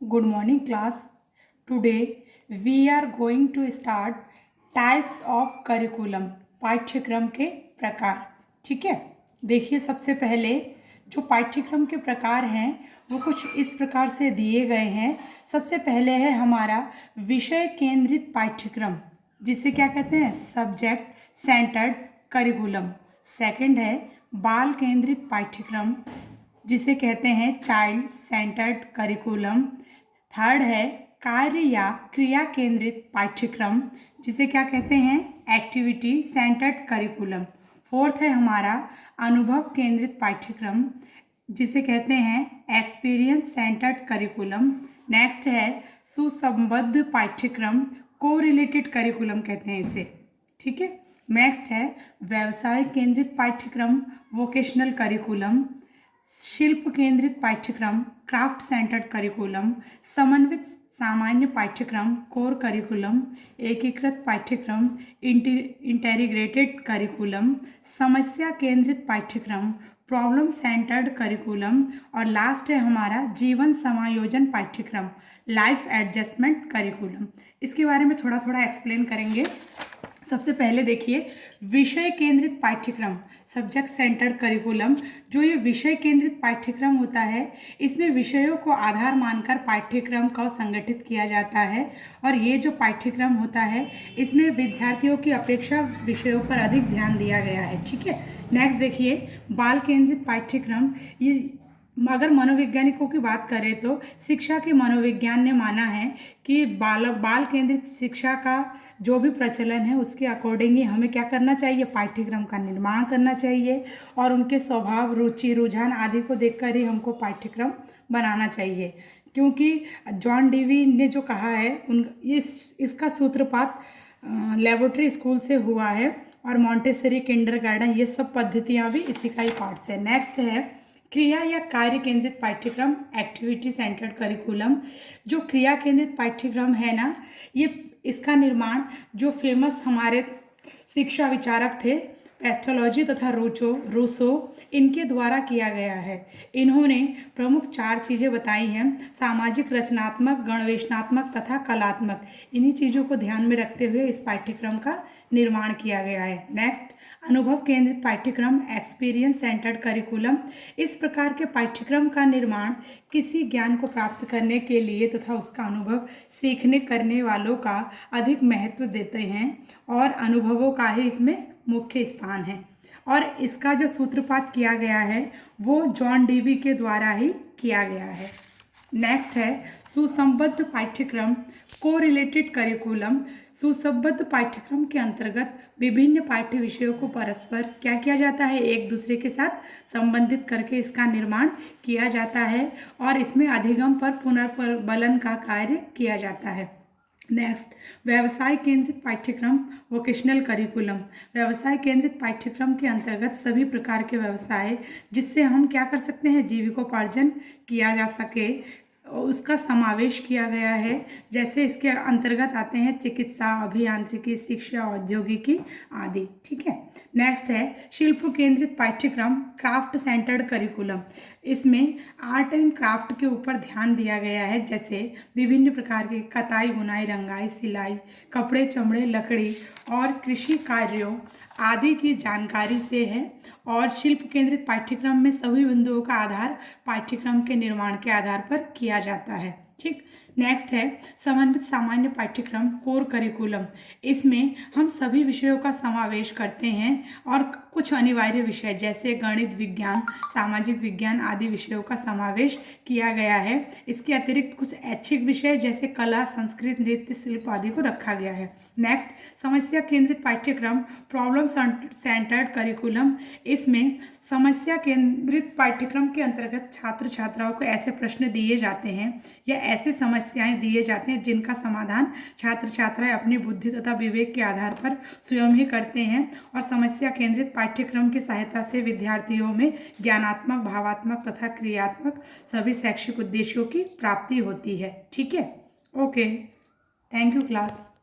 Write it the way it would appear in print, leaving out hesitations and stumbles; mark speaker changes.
Speaker 1: Good morning class. Today we are going to start types of curriculum. पाठ्यक्रम के प्रकार. ठीक है, देखिए सबसे पहले जो पाठ्यक्रम के प्रकार हैं वो कुछ इस प्रकार से दिए गए हैं. सबसे पहले है हमारा विषय केंद्रित पाठ्यक्रम, जिसे क्या कहते हैं, सब्जेक्ट सेंटर्ड करिकुलम. सेकंड है बाल केंद्रित पाठ्यक्रम, जिसे कहते हैं चाइल्ड सेंटर्ड करिकुलम. थर्ड है कार्य या क्रिया केंद्रित पाठ्यक्रम, जिसे क्या कहते हैं, एक्टिविटी सेंटर्ड करिकुलम. फोर्थ है हमारा अनुभव केंद्रित पाठ्यक्रम, जिसे कहते हैं एक्सपीरियंस सेंटर्ड करिकुलम. नेक्स्ट है सुसंबद्ध पाठ्यक्रम, को रिलेटेड करिकुलम कहते हैं इसे. ठीक है. नेक्स्ट है व्यवसाय केंद्रित पाठ्यक्रम, वोकेशनल करिकुलम. शिल्प केंद्रित पाठ्यक्रम, क्राफ्ट सेंटर्ड करिकुलम. समन्वित सामान्य पाठ्यक्रम, कोर करिकुलम. एकीकृत पाठ्यक्रम, इंटीग्रेटेड करिकुलम. समस्या केंद्रित पाठ्यक्रम, प्रॉब्लम सेंटर्ड करिकुलम. और लास्ट है हमारा जीवन समायोजन पाठ्यक्रम, लाइफ एडजस्टमेंट करिकुलम. इसके बारे में थोड़ा थोड़ा एक्सप्लेन करेंगे. सबसे पहले देखिए विषय केंद्रित पाठ्यक्रम, सब्जेक्ट सेंटर्ड करिकुलम. जो ये विषय केंद्रित पाठ्यक्रम होता है, इसमें विषयों को आधार मानकर पाठ्यक्रम को संगठित किया जाता है. और ये जो पाठ्यक्रम होता है, इसमें विद्यार्थियों की अपेक्षा विषयों पर अधिक ध्यान दिया गया है. ठीक है. नेक्स्ट देखिए बाल केंद्रित पाठ्यक्रम. ये अगर मनोवैज्ञानिकों की बात करें तो शिक्षा के मनोविज्ञान ने माना है कि बाल केंद्रित शिक्षा का जो भी प्रचलन है उसके अकॉर्डिंग ही हमें क्या करना चाहिए, पाठ्यक्रम का निर्माण करना चाहिए. और उनके स्वभाव, रुचि, रुझान आदि को देखकर ही हमको पाठ्यक्रम बनाना चाहिए. क्योंकि जॉन डीवी ने जो कहा है इसका सूत्रपात लेबोरेटरी स्कूल से हुआ है. और मॉन्टेसरी, किंडरगार्टन, ये सब पद्धतियाँ भी इसी का ही पार्ट है. नेक्स्ट है क्रिया या कार्य केंद्रित पाठ्यक्रम, एक्टिविटी सेंटर्ड करिकुलम. जो क्रिया केंद्रित पाठ्यक्रम है ना, ये इसका निर्माण जो फेमस हमारे शिक्षा विचारक थे पेस्टोलॉजी तथा रूसो, इनके द्वारा किया गया है. इन्होंने प्रमुख 4 चीज़ें बताई हैं: सामाजिक, रचनात्मक, गणवेशनात्मक तथा कलात्मक. इन्हीं चीज़ों को ध्यान में रखते हुए इस पाठ्यक्रम का निर्माण किया गया है. नेक्स्ट अनुभव केंद्रित पाठ्यक्रम, एक्सपीरियंस सेंटर्ड करिकुलम. इस प्रकार के पाठ्यक्रम का निर्माण किसी ज्ञान को प्राप्त करने के लिए तथा उसका अनुभव सीखने करने वालों का अधिक महत्व देते हैं. और अनुभवों का ही इसमें मुख्य स्थान है. और इसका जो सूत्रपात किया गया है वो जॉन डीवी के द्वारा ही किया गया है. नेक्स्ट है सुसंबद्ध पाठ्यक्रम, को रिलेटेड करिकुलम. सुसंबद्ध पाठ्यक्रम के अंतर्गत विभिन्न पाठ्य विषयों को परस्पर क्या किया जाता है, एक दूसरे के साथ संबंधित करके इसका निर्माण किया जाता है. और इसमें अधिगम पर पुनर्बलन का कार्य किया जाता है. नेक्स्ट व्यवसाय केंद्रित पाठ्यक्रम, वोकेशनल करिकुलम. व्यवसाय केंद्रित पाठ्यक्रम के अंतर्गत सभी प्रकार के व्यवसाय जिससे हम क्या कर सकते हैं, जीविकोपार्जन किया जा सके, उसका समावेश किया गया है. जैसे इसके अंतर्गत आते हैं चिकित्सा, अभियांत्रिकी, शिक्षा, औद्योगिकी आदि. ठीक है. नेक्स्ट है शिल्प केंद्रित पाठ्यक्रम, क्राफ्ट सेंटर्ड करिकुलम. इसमें आर्ट एंड क्राफ्ट के ऊपर ध्यान दिया गया है. जैसे विभिन्न प्रकार के कताई, बुनाई, रंगाई, सिलाई, कपड़े, चमड़े, लकड़ी और कृषि कार्यों आदि की जानकारी से है. और शिल्प केंद्रित पाठ्यक्रम में सभी बिंदुओं का आधार पाठ्यक्रम के निर्माण के आधार पर किया जाता है. ठीक. नेक्स्ट है समन्वित सामान्य पाठ्यक्रम, कोर करिकुलम. इसमें हम सभी विषयों का समावेश करते हैं और कुछ अनिवार्य विषय जैसे गणित, विज्ञान, सामाजिक विज्ञान आदि विषयों का समावेश किया गया है. इसके अतिरिक्त कुछ ऐच्छिक विषय जैसे कला, संस्कृत, नृत्य, शिल्प आदि को रखा गया है. नेक्स्ट समस्या केंद्रित पाठ्यक्रम, प्रॉब्लम सेंटर्ड करिकुलम. इसमें समस्या केंद्रित पाठ्यक्रम के अंतर्गत छात्र छात्राओं को ऐसे प्रश्न दिए जाते हैं या ऐसे समस्याएं दिए जाते हैं जिनका समाधान छात्र छात्राएं अपनी बुद्धि तथा विवेक के आधार पर स्वयं ही करते हैं. और समस्या केंद्रित पाठ्यक्रम की सहायता से विद्यार्थियों में ज्ञानात्मक, भावात्मक तथा क्रियात्मक सभी शैक्षिक उद्देश्यों की प्राप्ति होती है. ठीक है. Okay, thank you class.